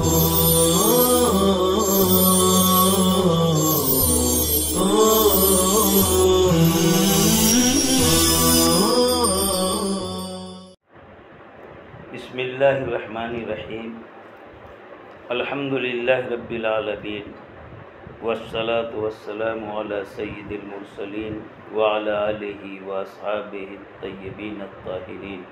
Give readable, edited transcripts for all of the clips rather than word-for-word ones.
بسم اللہ الرحمن الرحیم الحمدللہ رب العالمین والصلاة والسلام علی سید المرسلین وعلی آلہ واصحابہ الطیبین الطاہرین۔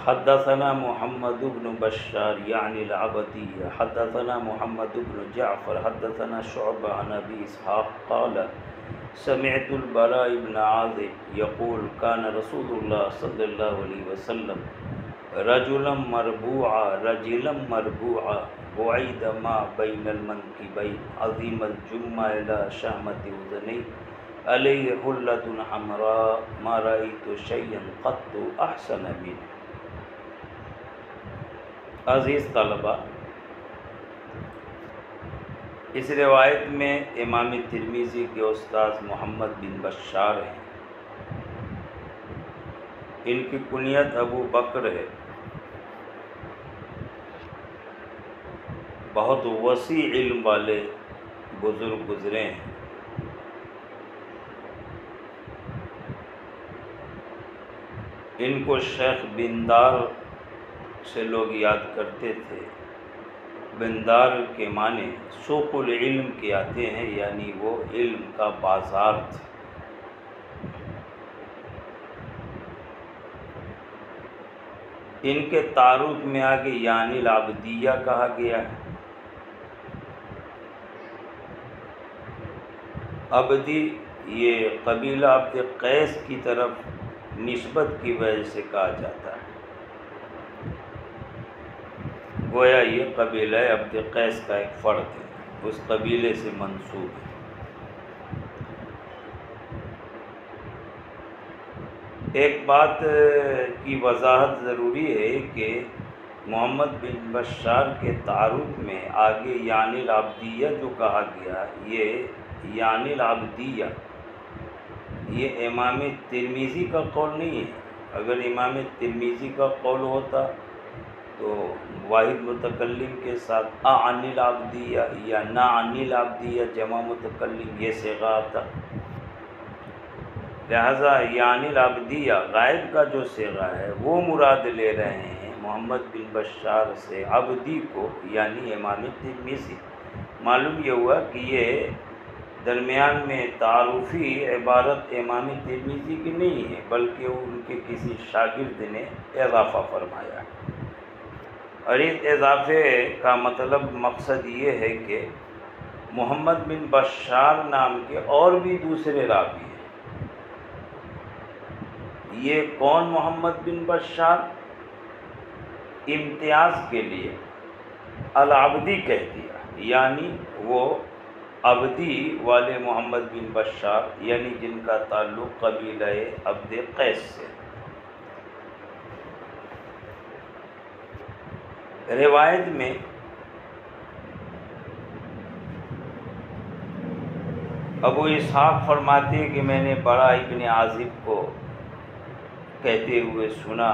حدثنا محمد بن بشار یعنی العبدی حدثنا محمد بن جعفر حدثنا شعبہ عن ابی اسحاق قال سمعت البراء بن عازب يقول كان رسول الله صلى الله عليه وسلم رجلا مربوعا بعيد ما بين المنكبين عظيم الجمة إلى شهمة أذنيه عليه حلة حمراء ما رأيت شيئا قط أحسن منه۔ عزیز طلبہ، اس روایت میں امام ترمذی کے استاذ محمد بن بشار ہیں۔ ان کی کنیت ابو بکر ہے۔ بہت وسیع علم والے بزرگ گزرے ہیں۔ ان کو شیخ بندار سے لوگ یاد کرتے تھے۔ بندار کے معنی سوق العلم کے آتے ہیں، یعنی وہ علم کا بازار تھا۔ ان کے تعارف میں آگے یعنی العبدیہ کہا گیا ہے۔ عبدی یہ قبیلہ عبد قیس کی طرف نسبت کی وجہ سے کہا جاتا ہے، گویا یہ قبیلہ عبد قیس کا ایک فرد ہے، اس قبیلے سے منسوب ہے۔ ایک بات کی وضاحت ضروری ہے کہ محمد بن بشار کے تعارف میں آگے یعنی العبدیہ جو کہا گیا، یہ یعنی العبدیہ یہ امام ترمذی کا قول نہیں ہے۔ اگر امام ترمذی کا قول ہوتا تو واحد متکلم کے ساتھ عن العبدیہ یا نا عن العبدیہ جمع متکلم یہ صیغہ آتا۔ لہذا یعنی العبدیہ غائب کا جو صیغہ ہے وہ مراد لے رہے ہیں محمد بن بشار سے عبدی کو، یعنی امام ترمذی۔ معلوم یہ ہوا کہ یہ درمیان میں تعارفی عبارت امام ترمذی کی نہیں ہے، بلکہ ان کے کسی شاگرد نے اضافہ فرمایا ہے۔ اور اس اضافے کا مطلب مقصد یہ ہے کہ محمد بن بشار نام کے اور بھی دوسرے راوی ہیں۔ یہ کون محمد بن بشار؟ امتیاز کے لیے العبدی کہہ دیا، یعنی وہ عبدی والے محمد بن بشار، یعنی جن کا تعلق قبیلہ عبد قیس سے۔ روایت میں ابو اسحاق فرماتے ہیں کہ میں نے براء ابن عازب کو کہتے ہوئے سنا،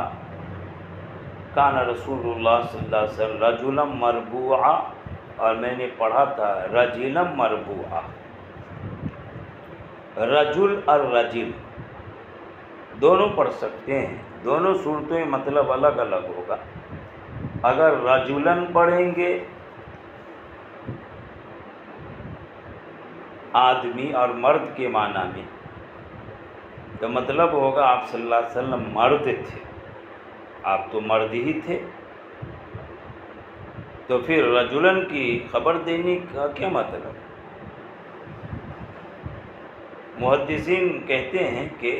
کان رسول اللہ صلی اللہ علیہ وسلم رجلا مربوعا، اور میں نے پڑھا تھا رجلا مربوعا۔ رجل اور رجل دونوں پڑھ سکتے ہیں، دونوں صورتوں میں مطلب الگ الگ ہوگا۔ اگر رجلاً پڑھیں گے آدمی اور مرد کے معنی میں، تو مطلب ہوگا آپ صلی اللہ علیہ وسلم مرد تھے، آپ تو مرد ہی تھے، تو پھر رجلاً کی خبر دینے کا کیا مطلب؟ محدثین کہتے ہیں کہ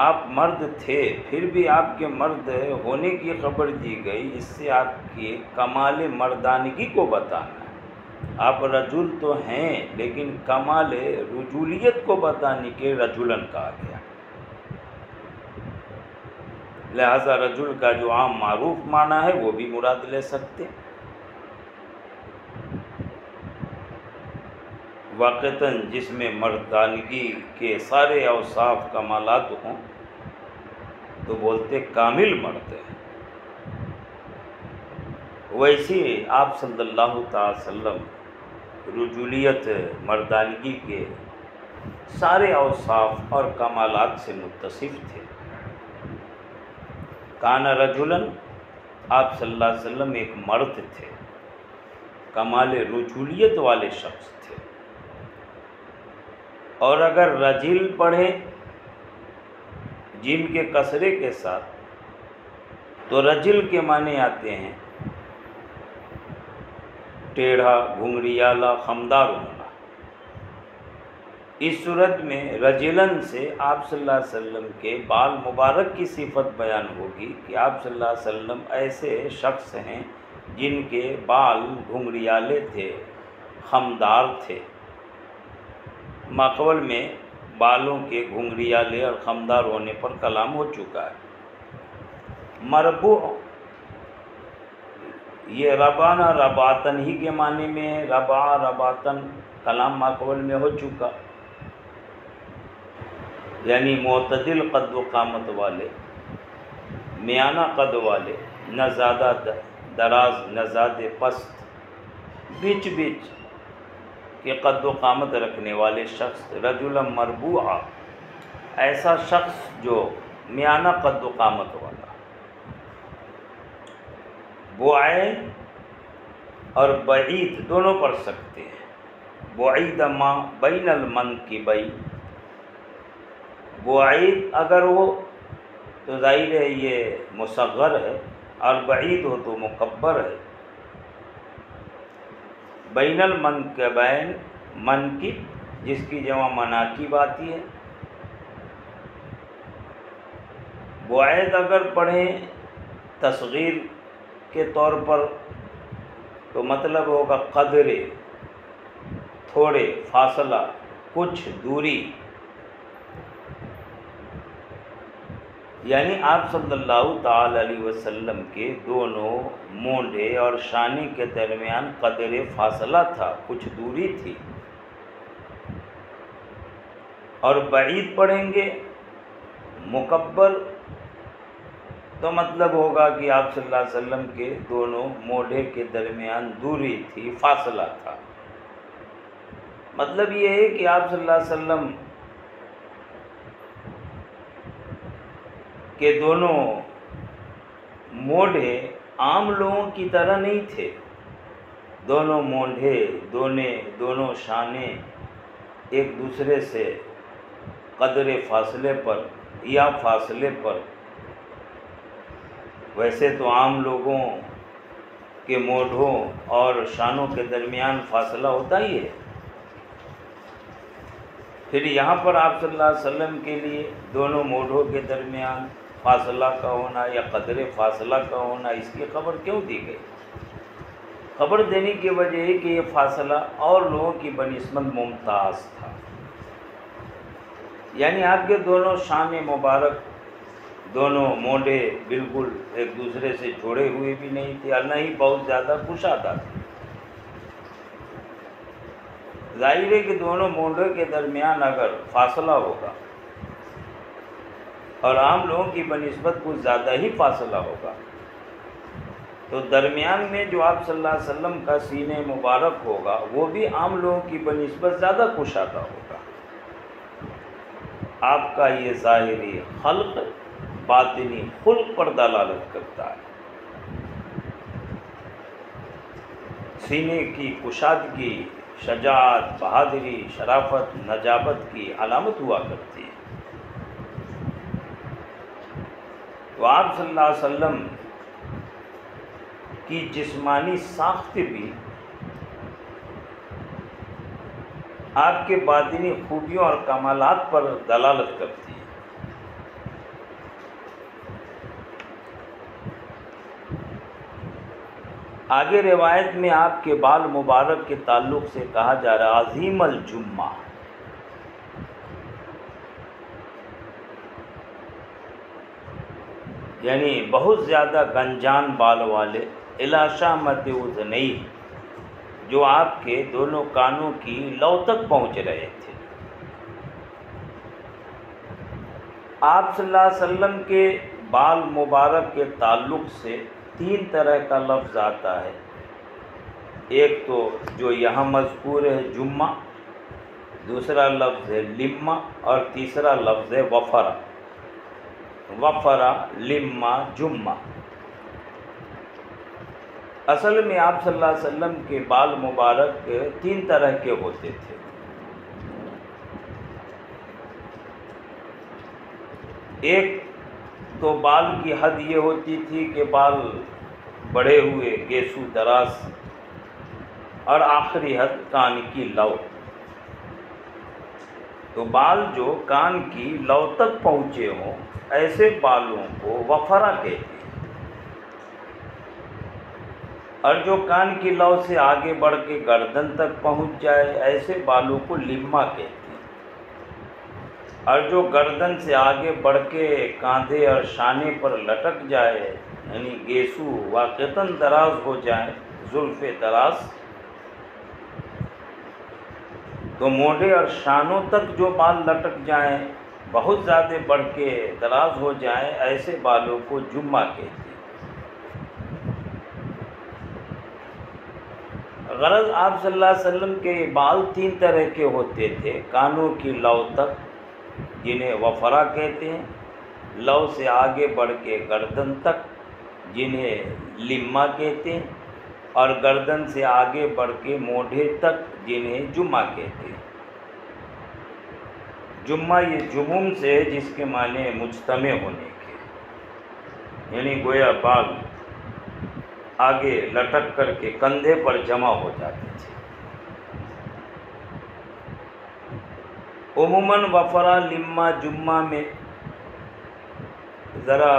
آپ مرد تھے، پھر بھی آپ کے مرد ہونے کی خبر دی گئی، اس سے آپ کی کمال مردانگی کو بتانا ہے۔ آپ رجل تو ہیں لیکن کمال رجولیت کو بتانے کے رجلاً کہا گیا۔ لہذا رجل کا جو عام معروف معنی ہے وہ بھی مراد لے سکتے۔ واقعتاً جس میں مردانگی کے سارے اوصاف کمالات ہوں تو بولتے کامل مرد ہے۔ ویسے آپ صلی اللہ تعالی وسلم رجولیت مردانگی کے سارے اوصاف اور کمالات سے متصف تھے۔ کان رجلاً، آپ صلی اللہ علیہ وسلم ایک مرد تھے، کمال رجولیت والے شخص تھے۔ اور اگر رجل پڑھیں جیم کے کسرے کے ساتھ تو رجل کے معنی آتے ہیں ٹیڑھا، گھنگریالا، خمدار ہونا۔ اس صورت میں رجلن سے آپ صلی اللہ علیہ وسلم کے بال مبارک کی صفت بیان ہوگی کہ آپ صلی اللہ علیہ وسلم ایسے شخص ہیں جن کے بال گھنگریالے تھے، خمدار تھے۔ ماقبل میں بالوں کے گھنگریالے اور خمدار ہونے پر کلام ہو چکا ہے۔ مربوع یہ ربانا رباتن ہی کے معنی میں ہے، ربا رباتن کلام ماقبل میں ہو چکا، یعنی معتدل قد و قامت والے، میانہ قد والے، نہ زیادہ دراز نہ زیادہ پست، بیچ بیچ کے قد و قامت رکھنے والے شخص، رجل مربوعہ، ایسا شخص جو میانہ قد و قامت والا۔ بعید اور بعید دونوں پڑھ سکتے ہیں۔ بعید ما بین المنکبین، بعید اگر ہو تو ظاہر ہے یہ مصغر ہے، اور بعید ہو تو مکبر ہے۔ بین المنکبین، منکب جس کی جمع مناکب آتی ہے۔ بعید اگر پڑھیں تصغیر کے طور پر تو مطلب ہوگا قدرے، تھوڑے، فاصلہ، کچھ دوری، یعنی آپ صلی اللہ تعالی علیہ وسلم کے دونوں مونڈے اور شانے کے درمیان قدرے فاصلہ تھا، کچھ دوری تھی۔ اور بعید پڑھیں گے مکبر تو مطلب ہوگا کہ آپ صلی اللہ علیہ وسلم کے دونوں مونڈے کے درمیان دوری تھی، فاصلہ تھا۔ مطلب یہ ہے کہ آپ صلی اللہ علیہ وسلم کہ دونوں مونڈے عام لوگوں کی طرح نہیں تھے، دونوں مونڈے، دونوں شانے ایک دوسرے سے قدر فاصلے پر یا فاصلے پر، ویسے تو عام لوگوں کے مونڈوں اور شانوں کے درمیان فاصلہ ہوتا ہی ہے، پھر یہاں پر آپ صلی اللہ علیہ وسلم کے لیے دونوں مونڈوں کے درمیان فاصلہ کا ہونا یا قدر فاصلہ کا ہونا، اس کی خبر کیوں دی گئی؟ خبر دینے کی وجہ ہے کہ یہ فاصلہ اور لوگوں کی بنسبت ممتاز تھا، یعنی آپ کے دونوں شان مبارک، دونوں مونڈے بالکل ایک دوسرے سے جوڑے ہوئے بھی نہیں تھے اور نہ ہی بہت زیادہ کشادہ تھے۔ ظاہر ہے کہ دونوں مونڈوں کے درمیان اگر فاصلہ ہوگا اور عام لوگوں کی بنسبت کچھ زیادہ ہی فاصلہ ہوگا تو درمیان میں جو آپ صلی اللہ علیہ وسلم کا سینہ مبارک ہوگا وہ بھی عام لوگوں کی بنسبت زیادہ کشادہ ہوگا۔ آپ کا یہ ظاہری خلق باطنی خلق پر دلالت کرتا ہے۔ سینے کی کشادگی شجاعت، بہادری، شرافت، نجابت کی علامت ہوا کرتی ہے۔ تو آپ صلی اللہ علیہ وسلم کی جسمانی ساخت بھی آپ کے باطنی خوبیوں اور کمالات پر دلالت کرتی ہے۔ آگے روایت میں آپ کے بال مبارک کے تعلق سے کہا جا رہا عظیم الجمہ، یعنی بہت زیادہ گنجان بال والے، الی شامت اذنیہ، جو آپ کے دونوں کانوں کی لو تک پہنچ رہے تھے۔ آپ صلی اللہ علیہ وسلم کے بال مبارک کے تعلق سے تین طرح کا لفظ آتا ہے. ایک تو جو یہاں مذکور ہے جمعہ، دوسرا لفظ ہے لمہ، اور تیسرا لفظ ہے وفرہ. وفرہ، لمہ، جمعہ. اصل میں آپ صلی اللہ علیہ وسلم کے بال مبارک تین طرح کے ہوتے تھے. ایک تو بال کی حد یہ ہوتی تھی کہ بال بڑھے ہوئے، گیسو دراز، اور آخری حد کان کی لو. تو بال جو کان کی لو تک پہنچے ہوں ایسے بالوں کو وفرہ کہتے ہیں، اور جو کان کی لو سے آگے بڑھ کے گردن تک پہنچ جائے ایسے بالوں کو لمہ کہتے ہیں، اور جو گردن سے آگے بڑھ کے کاندھے اور شانے پر لٹک جائے، یعنی گیسو واقعتاً دراز ہو جائے، زلف دراز، تو موڈے اور شانوں تک جو بال لٹک جائیں، بہت زیادہ بڑھ کے دراز ہو جائیں، ایسے بالوں کو جمعہ کہتے ہیں. غرض آپ صلی اللہ علیہ وسلم کے بال تین طرح کے ہوتے تھے. کانوں کی لو تک جنہیں وفرہ کہتے ہیں، لو سے آگے بڑھ کے گردن تک جنہیں لمہ کہتے ہیں، اور گردن سے آگے بڑھ کے موڈھے تک جنہیں جمعہ کہتے ہیں. جمعہ یہ جموم سے ہے جس کے معنی مجتمع ہونے کے، یعنی گویا بال آگے لٹک کر کے کندھے پر جمع ہو جاتے تھے. عموماً وفرہ، لمہ، جمعہ میں ذرا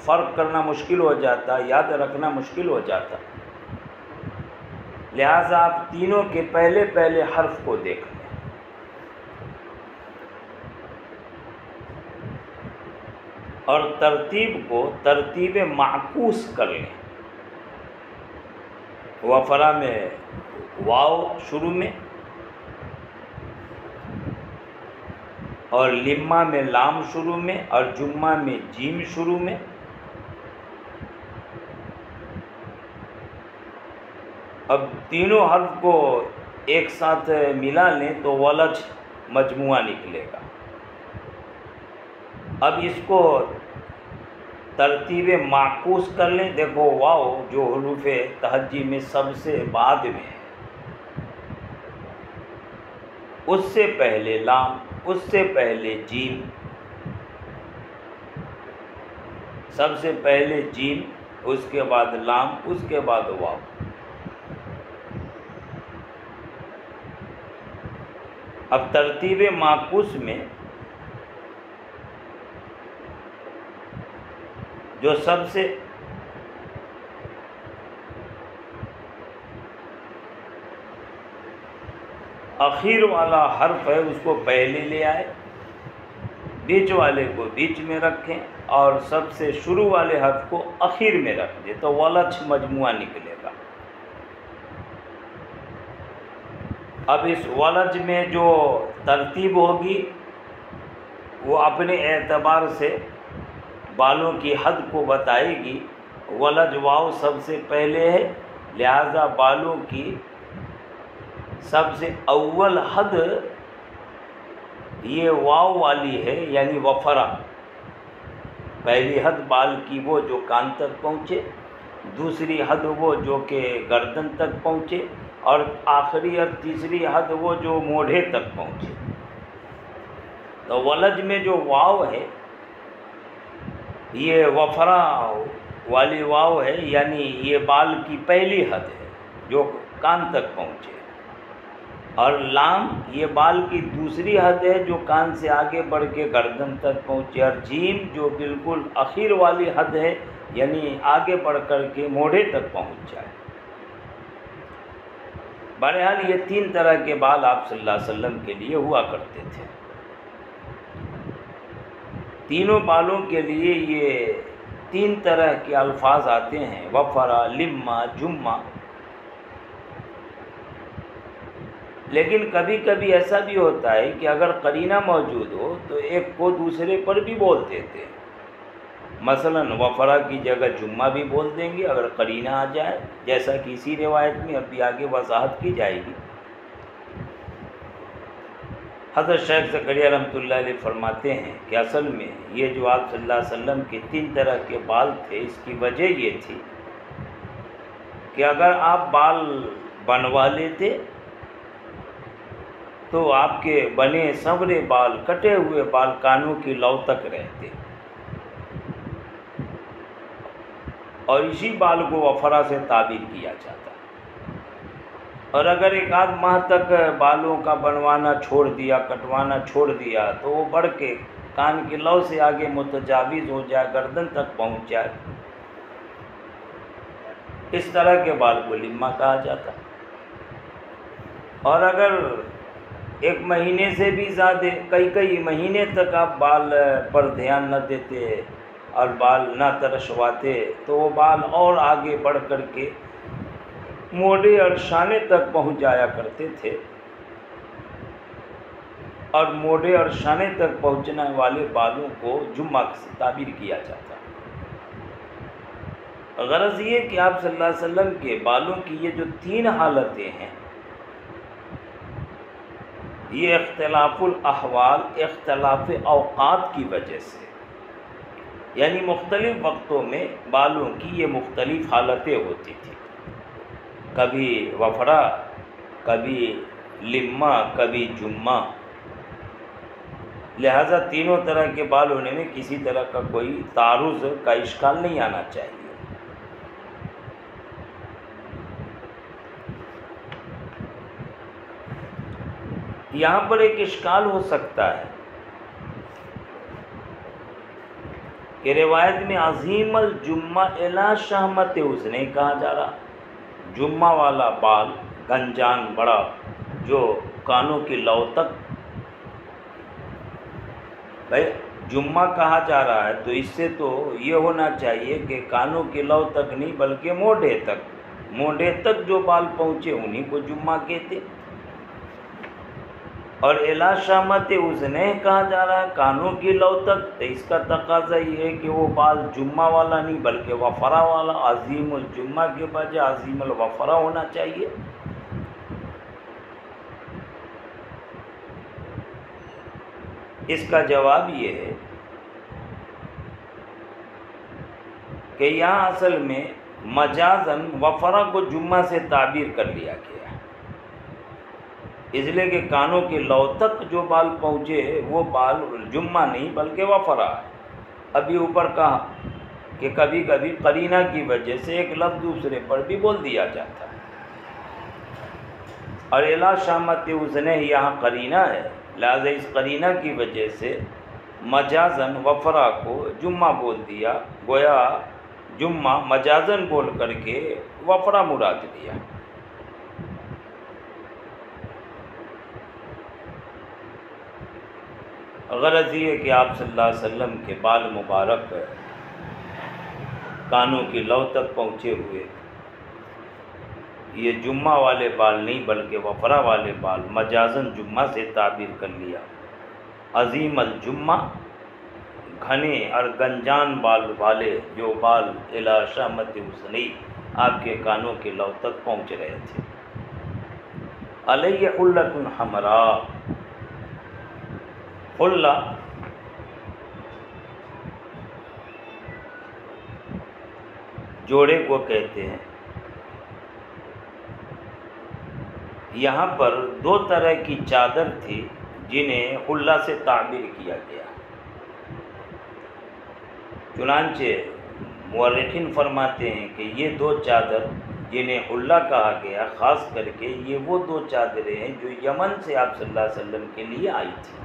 فرق کرنا مشکل ہو جاتا، یاد رکھنا مشکل ہو جاتا، لہٰذا آپ تینوں کے پہلے پہلے حرف کو دیکھ لیں. اور ترتیب کو ترتیب معکوس کر لیں. وفرہ میں واو شروع میں، اور لمہ میں لام شروع میں، اور جمعہ میں جیم شروع میں. اب تینوں حرف کو ایک ساتھ ملا لیں تو ولج مجموعہ نکلے گا. اب اس کو ترتیب معکوس کر لیں. دیکھو واو جو حروف تہجی میں سب سے بعد میں ہے، اس سے پہلے لام، اس سے پہلے جیم، سب سے پہلے جیم، اس کے بعد لام، اس کے بعد واو. اب ترتیب معکوس میں جو سب سے اخیر والا حرف ہے اس کو پہلے لے آئے، بیچ والے کو بیچ میں رکھیں، اور سب سے شروع والے حرف کو اخیر میں رکھ دیں تو ولج مجموعہ نکلے گا. اب اس ولج میں جو ترتیب ہوگی وہ اپنے اعتبار سے بالوں کی حد کو بتائے گی. ولج واو سب سے پہلے ہے، لہذا بالوں کی سب سے اول حد یہ واو والی ہے، یعنی وفرہ. پہلی حد بال کی وہ جو کان تک پہنچے، دوسری حد وہ جو کہ گردن تک پہنچے، اور آخری اور تیسری حد وہ جو موڈھے تک پہنچے. تو ولج میں جو واو ہے یہ وفرہ والی واو ہے، یعنی یہ بال کی پہلی حد ہے جو کان تک پہنچے. اور لام یہ بال کی دوسری حد ہے جو کان سے آگے بڑھ کے گردن تک پہنچے. اور جیم جو بالکل اخیر والی حد ہے، یعنی آگے بڑھ کر کے موڈھے تک پہنچ جائے. بہرحال یہ تین طرح کے بال آپ صلی اللہ علیہ وسلم کے لیے ہوا کرتے تھے. تینوں بالوں کے لیے یہ تین طرح کے الفاظ آتے ہیں، وفرہ، لمہ، جمعہ. لیکن کبھی کبھی ایسا بھی ہوتا ہے کہ اگر قرینہ موجود ہو تو ایک کو دوسرے پر بھی بولتے تھے. مثلاً وفرا کی جگہ جمعہ بھی بول دیں گے اگر قرینہ آ جائے، جیسا کہ اسی روایت میں ابھی آگے وضاحت کی جائے گی۔ حضرت شیخ زکریا رحمۃ اللہ علیہ فرماتے ہیں کہ اصل میں یہ جو آپ صلی اللہ علیہ وسلم کے 3 طرح کے بال تھے، اس کی وجہ یہ تھی کہ اگر آپ بال بنوا لیتے تو آپ کے بنے سنورے بال، کٹے ہوئے بال کانوں کی لو تک رہتے، اور اسی بال کو وفرا سے تعبیر کیا جاتا۔ اور اگر ایک آدھ ماہ تک بالوں کا بنوانا چھوڑ دیا، کٹوانا چھوڑ دیا، تو وہ بڑھ کے کان کی لو سے آگے متجاوز ہو جائے، گردن تک پہنچ جائے، اس طرح کے بال کو لما کہا جاتا۔ اور اگر 1 مہینے سے بھی زیادہ، کئی مہینے تک آپ بال پر دھیان نہ دیتے اور بال نہ ترشواتے، تو وہ بال اور آگے بڑھ کر کے موڈے اور شانے تک پہنچ جایا کرتے تھے، اور موڈے اور شانے تک پہنچنے والے بالوں کو جمعہ سے تعبیر کیا جاتا۔ غرض یہ کہ آپ صلی اللہ علیہ وسلم کے بالوں کی یہ جو 3 حالتیں ہیں، یہ اختلاف الاحوال، اختلاف اوقات کی وجہ سے، یعنی مختلف وقتوں میں بالوں کی یہ مختلف حالتیں ہوتی تھیں، کبھی وفرا، کبھی لما، کبھی جمعہ، لہذا تینوں طرح کے بال ہونے میں کسی طرح کا کوئی تعارض کا اشکال نہیں آنا چاہیے۔ یہاں پر ایک اشکال ہو سکتا ہے کہ روایت میں عظیم الجمعہ الی شہمت اذنہ کہا جا رہا، جمعہ والا بال گنجان بڑا جو کانوں کی لو تک، بھائی جمعہ کہا جا رہا ہے تو اس سے تو یہ ہونا چاہیے کہ کانوں کی لو تک نہیں بلکہ موڈے تک جو بال پہنچے انہیں کو جمعہ کہتے، اور الی شہمت اذنہ کہا جا رہا ہے کانوں کی لو تک، تو اس کا تقاضا یہ ہے کہ وہ بال جمعہ والا نہیں بلکہ وفرا والا، عظیم الجمعہ کے بجائے عظیم الوفرا ہونا چاہیے۔ اس کا جواب یہ ہے کہ یہاں اصل میں مجازاً وفرا کو جمعہ سے تعبیر کر لیا گیا، اس لیے کہ کانوں کی لو تک جو بال پہنچے وہ بال جمعہ نہیں بلکہ وفرا ہے۔ ابھی اوپر کہا کہ کبھی کبھی قرینہ کی وجہ سے ایک لفظ دوسرے پر بھی بول دیا جاتا ہے، اور الی شہمت اذنہ یہاں قرینہ ہے، لہذا اس قرینہ کی وجہ سے مجازاً وفرا کو جمعہ بول دیا، گویا جمعہ مجازاً بول کر کے وفرا مراد لیا۔ غرض یہ کہ آپ صلی اللہ علیہ وسلم کے بال مبارک کانوں کی لو تک پہنچے ہوئے، یہ جمعہ والے بال نہیں بلکہ وفرا والے بال مجازاً جمعہ سے تعبیر کر لیا۔ عظیم الجمعہ گھنے اور گنجان بال والے جو بال الی شہمت اذنہ آپ کے کانوں کی لو تک پہنچ رہے تھے۔ علیہ حلۃ حمراء، حلہ جوڑے کو کہتے ہیں۔ یہاں پر 2 طرح کی چادر تھی جنہیں حلہ سے تعبیر کیا گیا، چنانچہ مورخین فرماتے ہیں کہ یہ 2 چادر جنہیں حلہ کہا گیا، خاص کر کے یہ وہ 2 چادریں ہیں جو یمن سے آپ صلی اللہ علیہ وسلم کے لیے آئی تھی۔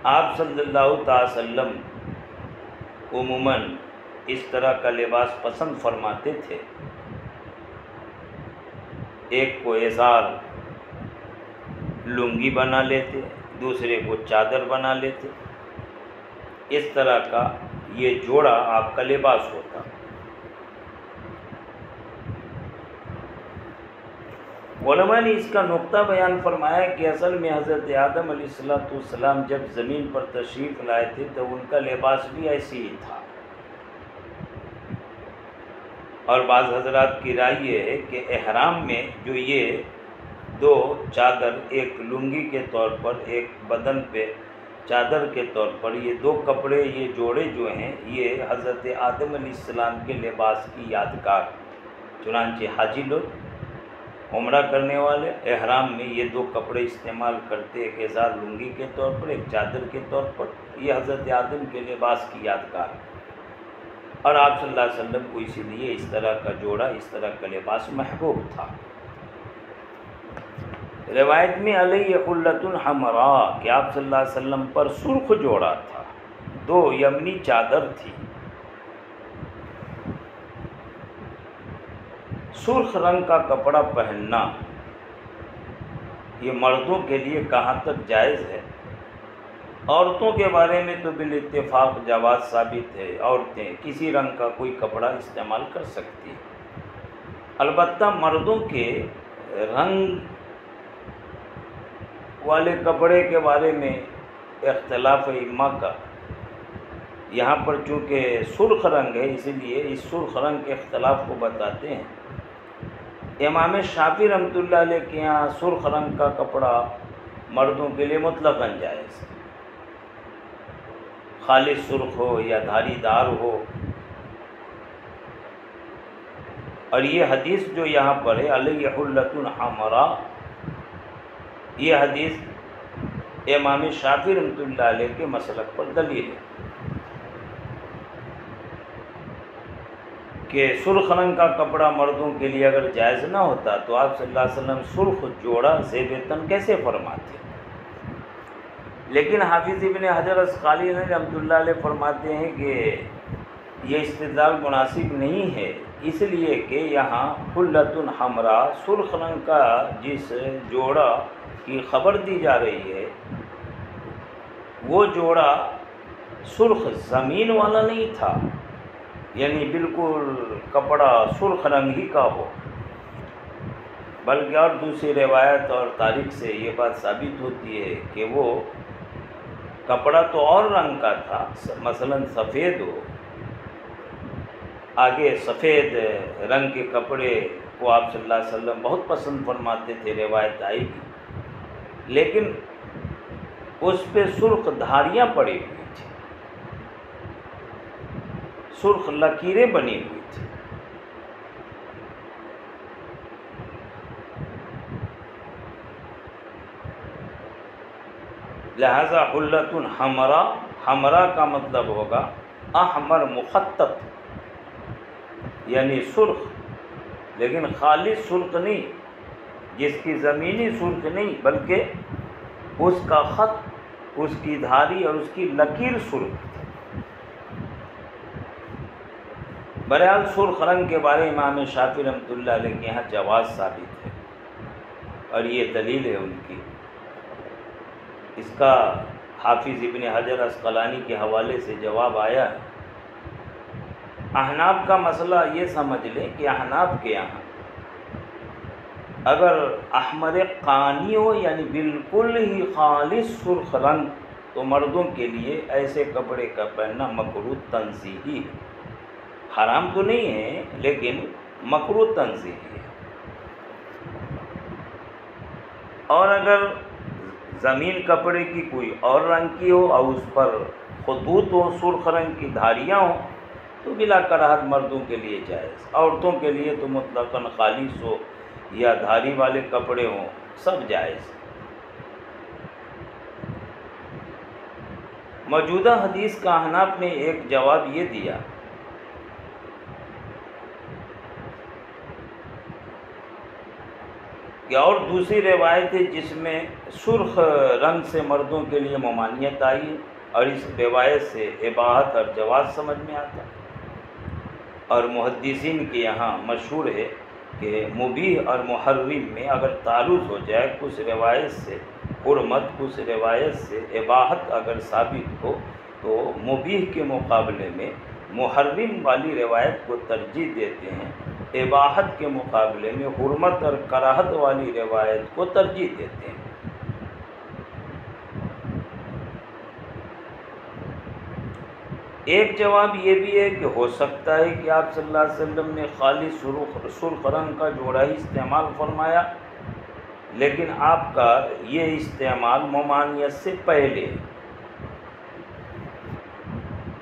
آپ صلی اللہ تعالی وسلم عموماً اس طرح کا لباس پسند فرماتے تھے، ایک کو ازار لنگی بنا لیتے، دوسرے کو چادر بنا لیتے، اس طرح کا یہ جوڑا آپ کا لباس ہوتا۔ علماء نے اس کا نقطہ بیان فرمایا کہ اصل میں حضرت آدم علیہ السلام جب زمین پر تشریف لائے تھے تو ان کا لباس بھی ایسے ہی تھا، اور بعض حضرات کی رائے یہ ہے کہ احرام میں جو یہ دو چادر، ایک لنگی کے طور پر، ایک بدن پہ چادر کے طور پر، یہ دو کپڑے، یہ جوڑے جو ہیں، یہ حضرت آدم علیہ السلام کے لباس کی یادگار، چنانچہ حاجی لوگ، عمرہ کرنے والے احرام میں یہ دو کپڑے استعمال کرتے، ایک ازار لنگی کے طور پر، ایک چادر کے طور پر، یہ حضرت آدم کے لباس کی یادگار، اور آپ صلی اللہ علیہ وسلم کو اسی لیے اس طرح کا جوڑا، اس طرح کا لباس محبوب تھا۔ روایت میں علیہ حلۃ حمراء کہ آپ صلی اللہ علیہ وسلم پر سرخ جوڑا تھا، دو یمنی چادر تھی۔ سرخ رنگ کا کپڑا پہننا یہ مردوں کے لیے کہاں تک جائز ہے؟ عورتوں کے بارے میں تو بالاتفاق جواز ثابت ہے، عورتیں کسی رنگ کا کوئی کپڑا استعمال کر سکتی ہیں، البتہ مردوں کے رنگ والے کپڑے کے بارے میں اختلاف ائمہ کا، یہاں پر چونکہ سرخ رنگ ہے اس لیے اس سرخ رنگ کے اختلاف کو بتاتے ہیں۔ امام شافعی رحمۃ اللہ علیہ کے یہاں سرخ رنگ کا کپڑا مردوں کے لیے مطلقاً جائز ہے، خالص سرخ ہو یا دھاری دار ہو، اور یہ حدیث جو یہاں پر ہے علیہ حلۃ حمراء، یہ حدیث امام شافعی رحمۃ اللہ علیہ کے مسلک پر دلیل ہے کہ سرخ رنگ کا کپڑا مردوں کے لیے اگر جائز نہ ہوتا تو آپ صلی اللہ علیہ وسلم سرخ جوڑا زیب تن کیسے فرماتے؟ لیکن حافظ ابن حجر اسقلانی رحمۃ اللہ علیہ فرماتے ہیں کہ یہ استدلال مناسب نہیں ہے، اس لیے کہ یہاں حلۃ حمراء سرخ رنگ کا جس جوڑا کی خبر دی جا رہی ہے وہ جوڑا سرخ زمین والا نہیں تھا، یعنی بالکل کپڑا سرخ رنگ ہی کا ہو، بلکہ اور دوسری روایت اور تاریخ سے یہ بات ثابت ہوتی ہے کہ وہ کپڑا تو اور رنگ کا تھا، مثلا سفید ہو، آگے سفید رنگ کے کپڑے کو آپ صلی اللہ علیہ وسلم بہت پسند فرماتے تھے، روایت آئی گی، لیکن اس پہ سرخ دھاریاں پڑی ہوئی تھیں، سرخ لکیریں بنی ہوئی تھیں، لہذا حلۃ حمراء، حمراء کا مطلب ہوگا احمر مخطط، یعنی سرخ، لیکن خالص سرخ نہیں، جس کی زمینی سرخ نہیں، بلکہ اس کا خط، اس کی دھاری اور اس کی لکیر سرخ۔ بہرحال سرخ رنگ کے بارے میں امام شافعی رحمۃ اللہ علیہ کے یہاں جواز ثابت ہے، اور یہ دلیل ہے ان کی۔ اس کا حافظ ابن حجر اسقلانی کے حوالے سے جواب آیا ہے۔ احناف کا مسئلہ یہ سمجھ لیں کہ احناف کے یہاں اگر احمر قانی ہو، یعنی بالکل ہی خالص سرخ رنگ، تو مردوں کے لیے ایسے کپڑے کا پہننا مکروہ تنزیہی ہے، حرام تو نہیں ہے لیکن مکروہ تنزیہی ہے۔ اور اگر زمین کپڑے کی کوئی اور رنگ کی ہو اور اس پر خطوط ہو، سرخ رنگ کی دھاریاں ہوں، تو بلا کراہت مردوں کے لیے جائز، عورتوں کے لیے تو مطلقاً خالص ہو یا دھاری والے کپڑے ہوں، سب جائز۔ موجودہ حدیث کا احناف نے ایک جواب یہ دیا کہ اور دوسری روایت ہے جس میں سرخ رنگ سے مردوں کے لیے ممانعت آئی ہے، اور اس روایت سے اباحت اور جواز سمجھ میں آتا ہے، اور محدثین کے یہاں مشہور ہے کہ مبیح اور محرم میں اگر تعارض ہو جائے، کچھ روایت سے حرمت، کچھ روایت سے اباحت اگر ثابت ہو، تو مبیح کے مقابلے میں محرم والی روایت کو ترجیح دیتے ہیں، اباحت کے مقابلے میں حرمت اور کراہت والی روایت کو ترجیح دیتے ہیں۔ ایک جواب یہ بھی ہے کہ ہو سکتا ہے کہ آپ صلی اللہ علیہ وسلم نے خالی سرخ رنگ کا جوڑا ہی استعمال فرمایا، لیکن آپ کا یہ استعمال ممانعت سے پہلے،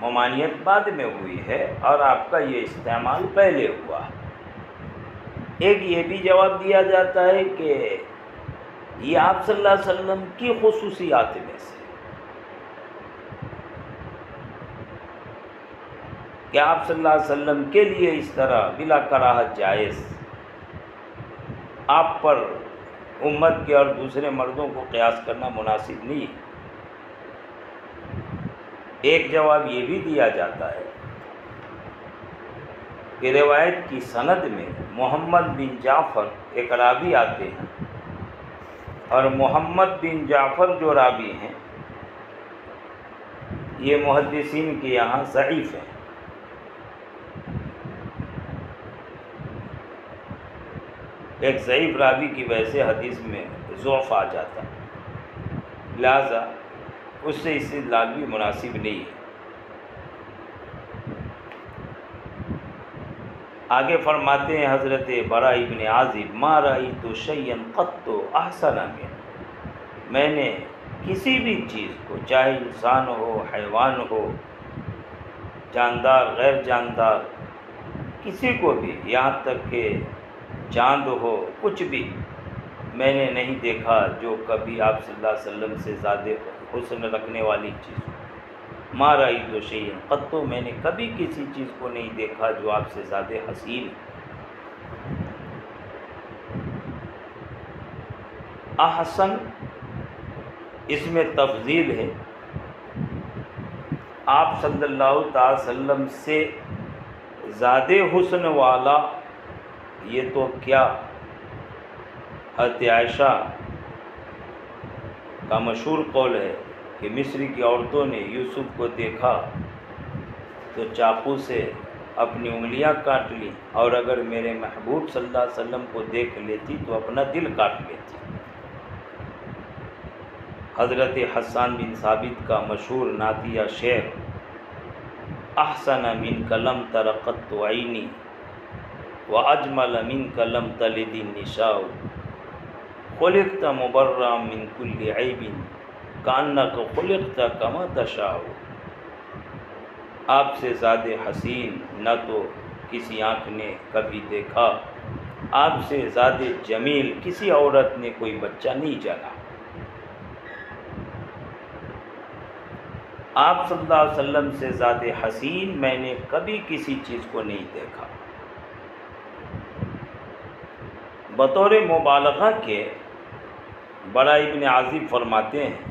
ممانعت بعد میں ہوئی ہے اور آپ کا یہ استعمال پہلے ہوا۔ ایک یہ بھی جواب دیا جاتا ہے کہ یہ آپ صلی اللہ علیہ وسلم کی خصوصیات میں سے کہ آپ صلی اللہ علیہ وسلم کے لیے اس طرح بلا کراہت جائز، آپ پر امت کے اور دوسرے مردوں کو قیاس کرنا مناسب نہیں۔ ایک جواب یہ بھی دیا جاتا ہے کہ روایت کی سند میں محمد بن جعفر ایک راوی آتے ہیں، اور محمد بن جعفر جو راوی ہیں یہ محدثین کے یہاں ضعیف ہیں۔ ایک ضعیف راوی کی وجہ سے حدیث میں ضعف آ جاتا ہے، لہذا اس سے استدلال بھی مناسب نہیں ہے۔ آگے فرماتے ہیں حضرت براء ابن عازب، ما رأیت شیئا قط احسن منہ، میں نے کسی بھی چیز کو، چاہے انسان ہو، حیوان ہو، جاندار غیر جاندار، کسی کو بھی، یہاں تک کہ چاند ہو، کچھ بھی میں نے نہیں دیکھا جو کبھی آپ صلی اللہ علیہ وسلم سے زیادہ حسن رکھنے والی چیز ہو۔ ما رأیت شیئا قط، میں نے کبھی کسی چیز کو نہیں دیکھا جو آپ سے زیادہ حسین۔ احسن اس میں تفضیل ہے، آپ صلی اللہ تعالی وسلم سے زیادہ حسن والا، یہ تو کیا حضرت عائشہ کا مشہور قول ہے کہ مصر کی عورتوں نے یوسف کو دیکھا تو چاقو سے اپنی انگلیاں کاٹ لی، اور اگر میرے محبوب صلی اللہ علیہ وسلم کو دیکھ لیتی تو اپنا دل کاٹ لیتی۔ حضرت حسان بن ثابت کا مشہور نعتیہ شعر، احسن منک لم تر قط عینی واجمل منک لم تلد النساء، خلقت مبرأ من کل عیب کانک خلقت کما تشاء، آپ سے زیادہ حسین نہ تو کسی آنکھ نے کبھی دیکھا، آپ سے زیادہ جمیل کسی عورت نے کوئی بچہ نہیں جانا۔ آپ صلی اللہ علیہ وسلم سے زیادہ حسین میں نے کبھی کسی چیز کو نہیں دیکھا۔ بطور مبالغہ کے براء ابن عازب فرماتے ہیں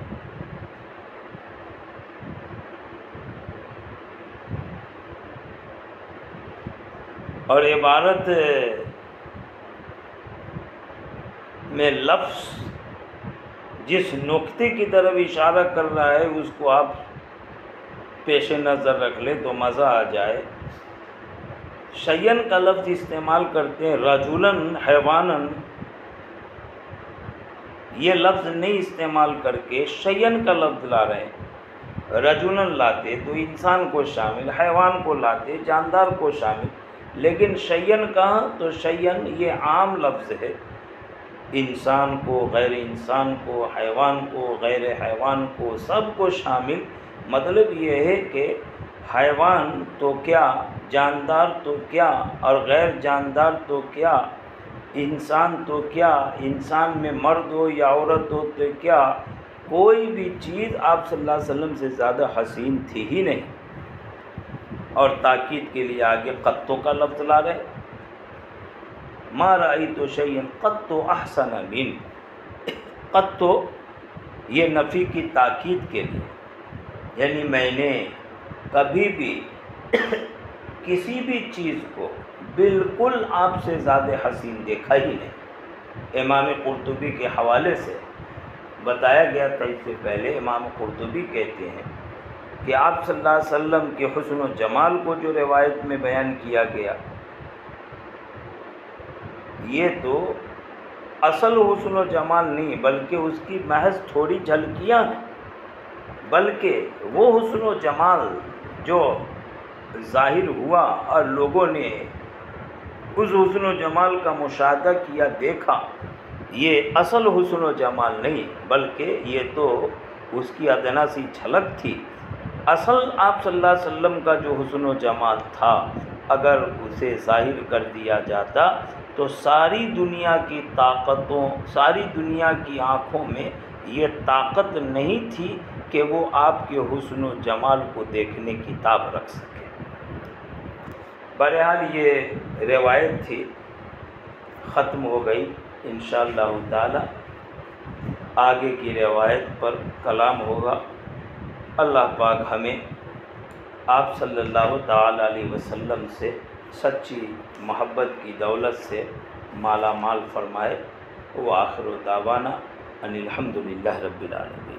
اور عبارت میں لفظ جس نقطے کی طرف اشارہ کر رہا ہے اس کو آپ پیش نظر رکھ لیں تو مزہ آ جائے۔ شیئن کا لفظ استعمال کرتے ہیں، رجلاً حیواناً، یہ لفظ نہیں استعمال کر کے شیئن کا لفظ لا رہے ہیں۔ رجلاً لاتے تو انسان کو شامل، حیوان کو لاتے جاندار کو شامل، لیکن شیئن کہاں؟ تو شیئن یہ عام لفظ ہے، انسان کو، غیر انسان کو، حیوان کو، غیر حیوان کو، سب کو شامل۔ مطلب یہ ہے کہ حیوان تو کیا، جاندار تو کیا، اور غیر جاندار تو کیا، انسان تو کیا، انسان میں مرد ہو یا عورت ہو تو کیا، کوئی بھی چیز آپ صلی اللہ علیہ وسلم سے زیادہ حسین تھی ہی نہیں۔ اور تاکید کے لیے آگے قطو کا لفظ لا رہے، ما رأیت شیئا قط احسن من، قطو یہ نفی کی تاکید کے لیے، یعنی میں نے کبھی بھی کسی بھی چیز کو بالکل آپ سے زیادہ حسین دیکھا ہی نہیں۔ امام قرطبی کے حوالے سے بتایا گیا تھا اس سے پہلے، امام قرطبی کہتے ہیں کہ آپ صلی اللہ علیہ وسلم کے حسن و جمال کو جو روایت میں بیان کیا گیا یہ تو اصل حسن و جمال نہیں بلکہ اس کی محض تھوڑی جھلکیاں ہیں، بلکہ وہ حسن و جمال جو ظاہر ہوا اور لوگوں نے اس حسن و جمال کا مشاہدہ کیا، دیکھا، یہ اصل حسن و جمال نہیں بلکہ یہ تو اس کی ادنا سی جھلک تھی۔ اصل آپ صلی اللہ علیہ وسلم کا جو حسن و جمال تھا، اگر اسے ظاہر کر دیا جاتا تو ساری دنیا کی طاقتوں، ساری دنیا کی آنکھوں میں یہ طاقت نہیں تھی کہ وہ آپ کے حسن و جمال کو دیکھنے کی تاب رکھ سکے۔ بہرحال یہ روایت تھی، ختم ہو گئی۔ انشاءاللہ تعالی آگے کی روایت پر کلام ہوگا۔ اللہ پاک ہمیں آپ صلی اللہ تعالی علیہ وسلم سے سچی محبت کی دولت سے مالا مال فرمائے۔ وآخر دعوانا ان الحمدللہ رب العالمین۔